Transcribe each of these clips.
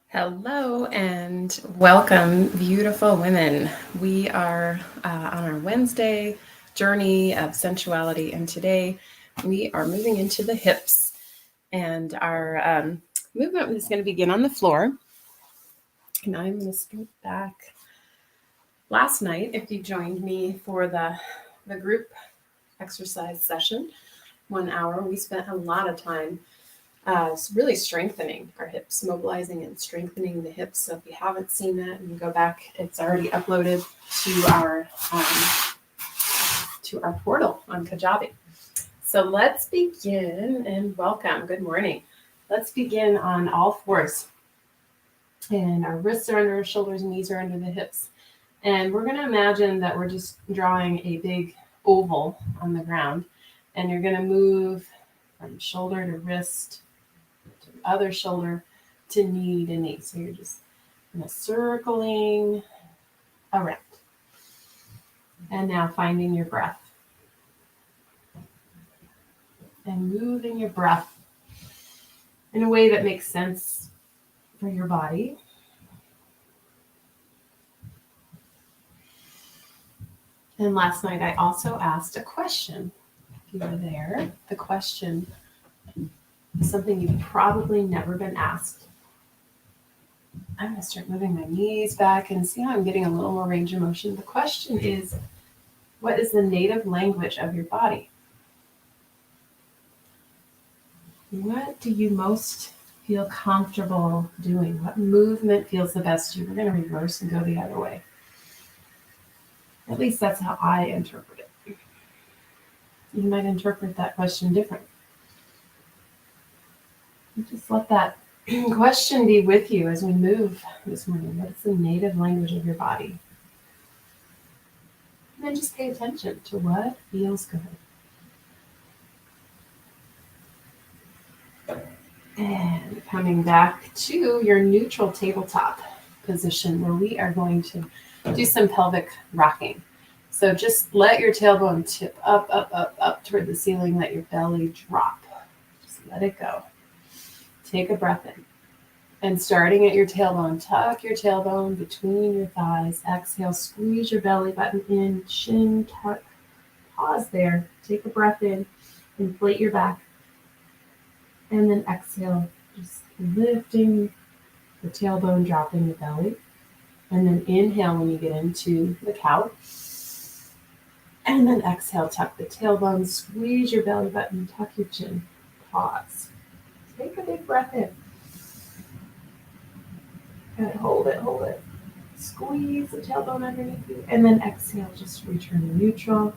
Hello and welcome, beautiful women. We are on our Wednesday journey of sensuality, and today we are moving into the hips. And our movement is going to begin on the floor. And I'm going to scoot back. Last night, if you joined me for the group exercise session, 1 hour, we spent a lot of time really strengthening our hips, mobilizing and strengthening the hips. So if you haven't seen that, you can go back. It's already uploaded to our portal on Kajabi. So let's begin and welcome. Good morning. Let's begin on all fours. And our wrists are under our shoulders, knees are under the hips. And we're going to imagine that we're just drawing a big oval on the ground. And you're going to move from shoulder to wrist, to the other shoulder, to knee to knee. So you're just circling around. And now finding your breath. And moving your breath in a way that makes sense for your body. And last night I also asked a question. If you were there, the question is something you've probably never been asked. I'm going to start moving my knees back and see how I'm getting a little more range of motion. The question is, what is the native language of your body? What do you most feel comfortable doing? What movement feels the best to you? We're going to reverse and go the other way. At least that's how I interpret it. You might interpret that question differently. Just let that question be with you as we move this morning. What's the native language of your body? And then just pay attention to what feels good. And coming back to your neutral tabletop position where we are going to do some pelvic rocking. So just let your tailbone tip up toward the ceiling. Let your belly drop. Just let it go. Take a breath in. And starting at your tailbone, tuck your tailbone between your thighs. Exhale, squeeze your belly button in, chin tuck. Pause there. Take a breath in. Inflate your back. And then exhale, just lifting the tailbone, dropping the belly. And then inhale when you get into the cow. And then exhale, tuck the tailbone, squeeze your belly button, tuck your chin. Pause. Take a big breath in. Good, hold it. Squeeze the tailbone underneath you. And then exhale, just return to neutral.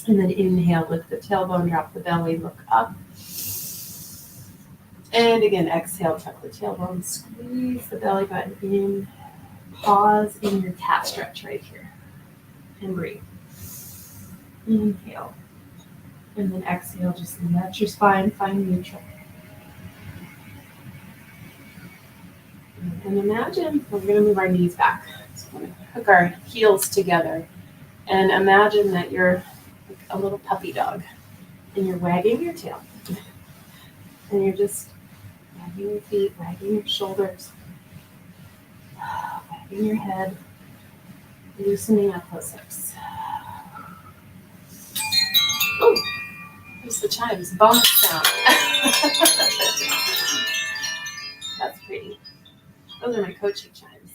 And then inhale, lift the tailbone, drop the belly, look up. And again, exhale, tuck the tailbone, squeeze the belly button in. Pause in your cat stretch right here. And breathe. Inhale. And then exhale, just let your spine find neutral. And imagine we're going to move our knees back. So we're going to hook our heels together. And imagine that you're like a little puppy dog. And you're wagging your tail. And you're just wagging your feet, wagging your shoulders, wagging your head, loosening up those hips. Oh, there's the chimes, bonus sound. That's pretty. Those are my coaching chimes.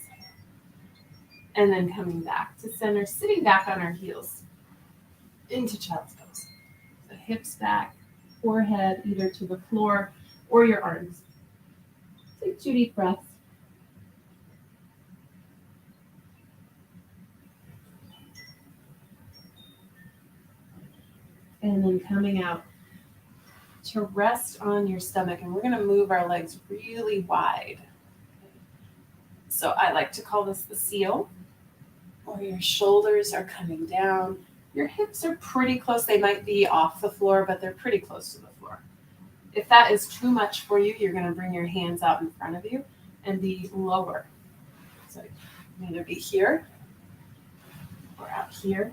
And then coming back to center, sitting back on our heels into child's pose. So hips back, forehead either to the floor or your arms. Take 2 deep breaths. And then coming out to rest on your stomach. And we're going to move our legs really wide. So I like to call this the seal, where your shoulders are coming down. Your hips are pretty close. They might be off the floor, but they're pretty close to the floor. If that is too much for you, you're going to bring your hands out in front of you and be lower. So you can either be here or out here.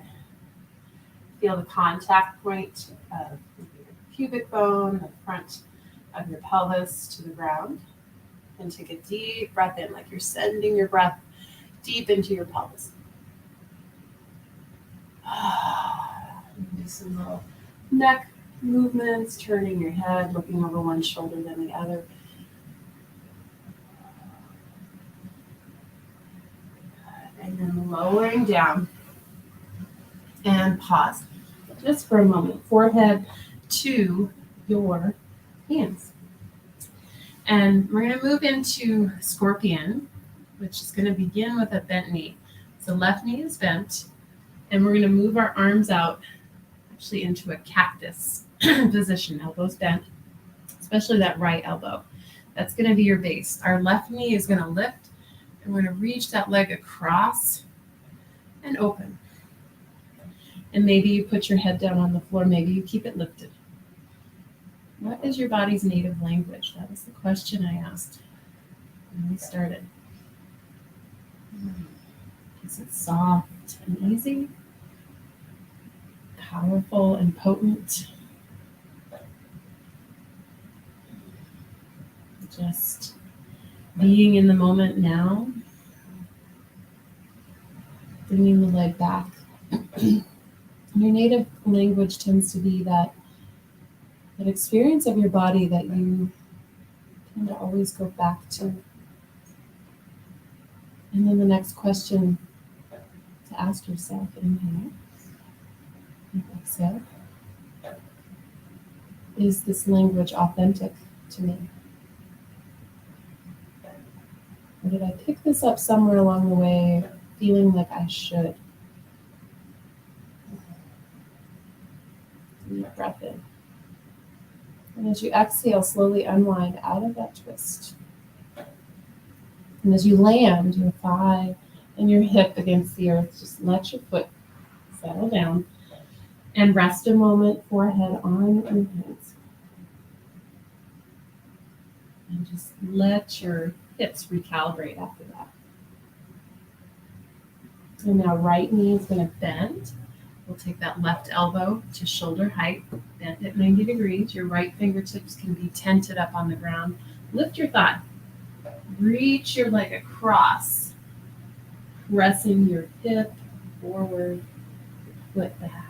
Feel the contact point of your pubic bone, the front of your pelvis to the ground. And take a deep breath in, like you're sending your breath deep into your pelvis. Do some little neck movements, turning your head, looking over one shoulder then the other. And then lowering down and pause just for a moment. Forehead to your hands. And we're going to move into scorpion, which is going to begin with a bent knee. So left knee is bent, and we're going to move our arms out actually into a cactus position, elbows bent, especially that right elbow. That's going to be your base. Our left knee is going to lift, and we're going to reach that leg across and open. And maybe you put your head down on the floor. Maybe you keep it lifted. What is your body's native language? That was the question I asked when we started. Is it soft and easy? Powerful and potent? Just being in the moment now? Bringing the leg back. Your native language tends to be that experience of your body that you tend to always go back to. And then the next question to ask yourself, inhale and exhale, is this language authentic to me? Or did I pick this up somewhere along the way feeling like I should? Deep breath in. And as you exhale, slowly unwind out of that twist. And as you land your thigh and your hip against the earth, just let your foot settle down and rest a moment, forehead on your hands. And just let your hips recalibrate after that. And now right knee is going to bend. We'll take that left elbow to shoulder height, bent at 90 degrees. Your right fingertips can be tented up on the ground. Lift your thigh. Reach your leg across, pressing your hip forward, your foot back,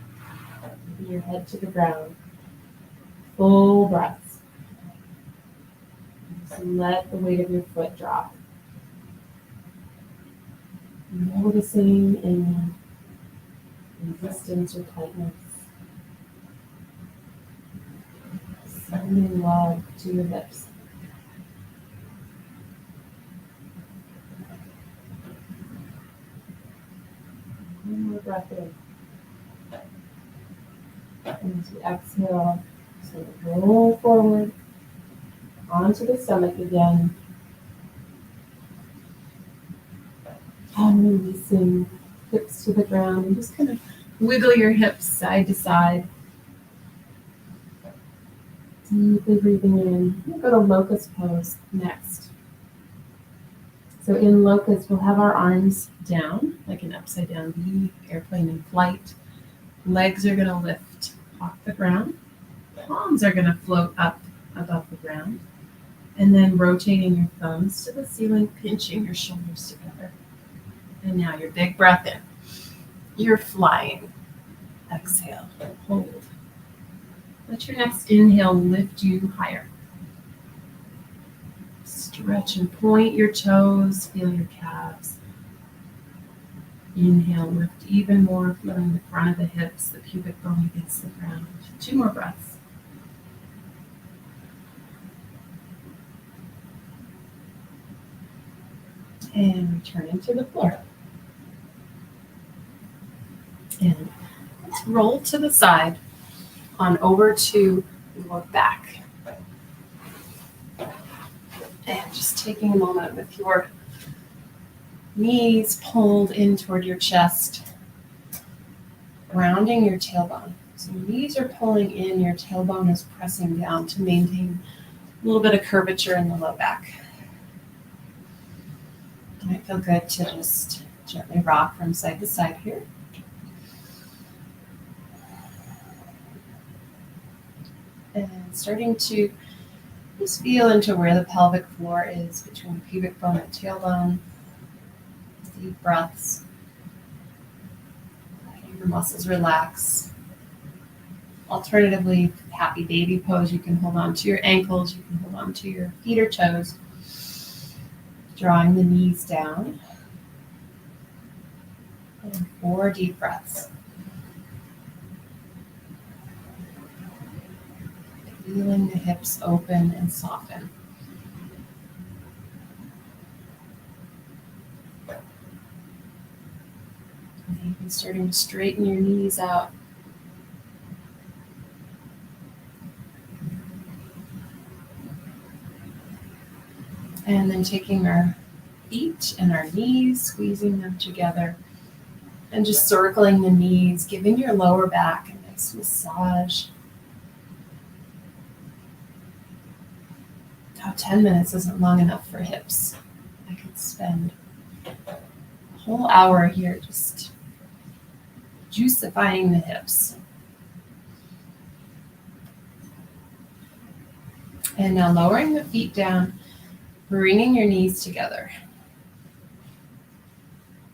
your head to the ground. Full breaths. Just let the weight of your foot drop. Noticing in resistance or tightness. Sending love to your hips. One more breath in. And as you exhale, so roll forward onto the stomach again. And releasing hips to the ground. And just kind of wiggle your hips side to side. Deeply breathing in. We'll go to locust pose next. So in locust, we'll have our arms down, like an upside down V, airplane in flight. Legs are going to lift off the ground. Palms are going to float up above the ground. And then rotating your thumbs to the ceiling, pinching your shoulders together. And now your big breath in. You're flying. Exhale, hold. Let your next inhale lift you higher. Stretch and point your toes, feel your calves. Inhale, lift even more, feeling the front of the hips, the pubic bone against the ground. 2 more breaths. And return into the floor. And let's roll to the side on over to your back. And just taking a moment with your knees pulled in toward your chest, grounding your tailbone. So your knees are pulling in, your tailbone is pressing down to maintain a little bit of curvature in the low back. It might feel good to just gently rock from side to side here. And starting to Just feel into where the pelvic floor is between pubic bone and tailbone. Deep breaths. Letting your muscles relax. Alternatively, happy baby pose, you can hold on to your ankles, you can hold on to your feet or toes. Drawing the knees down. And 4 deep breaths. Feeling the hips open and soften. And even starting to straighten your knees out. And then taking our feet and our knees, squeezing them together, and just circling the knees, giving your lower back a nice massage. Now 10 minutes isn't long enough for hips. I could spend a whole hour here just juicifying the hips. And now lowering the feet down, bringing your knees together.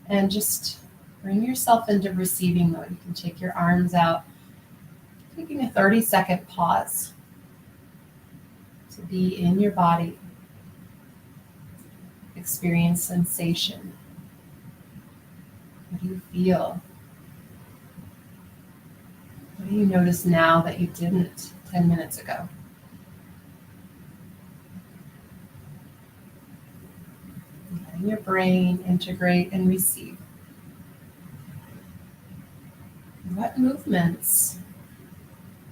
And just bring yourself into receiving mode. You can take your arms out, taking a 30-second pause to be in your body. Experience sensation. What do you feel? What do you notice now that you didn't 10 minutes ago? Letting your brain integrate and receive. What movements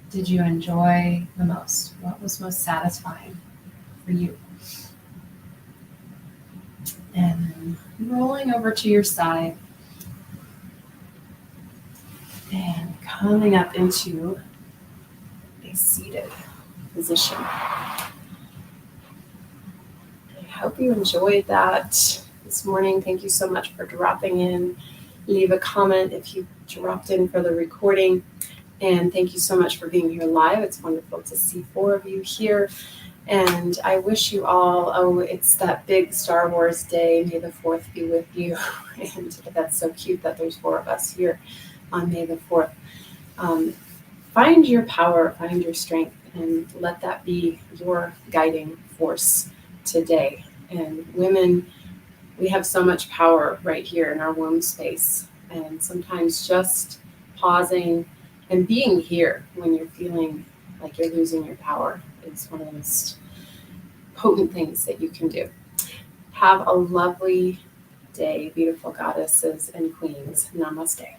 did you enjoy the most? What was most satisfying for you? And then rolling over to your side and coming up into a seated position. I hope you enjoyed that this morning. Thank you so much for dropping in. Leave a comment if you dropped in for the recording. And thank you so much for being here live. It's wonderful to see 4 of you here. And I wish you all, it's that big Star Wars day. May the 4th be with you. And that's so cute that there's 4 of us here on May the 4th. Find your power, find your strength, and let that be your guiding force today. And women, we have so much power right here in our womb space. And sometimes just pausing and being here when you're feeling like you're losing your power is one of the most potent things that you can do. Have a lovely day, beautiful goddesses and queens. Namaste.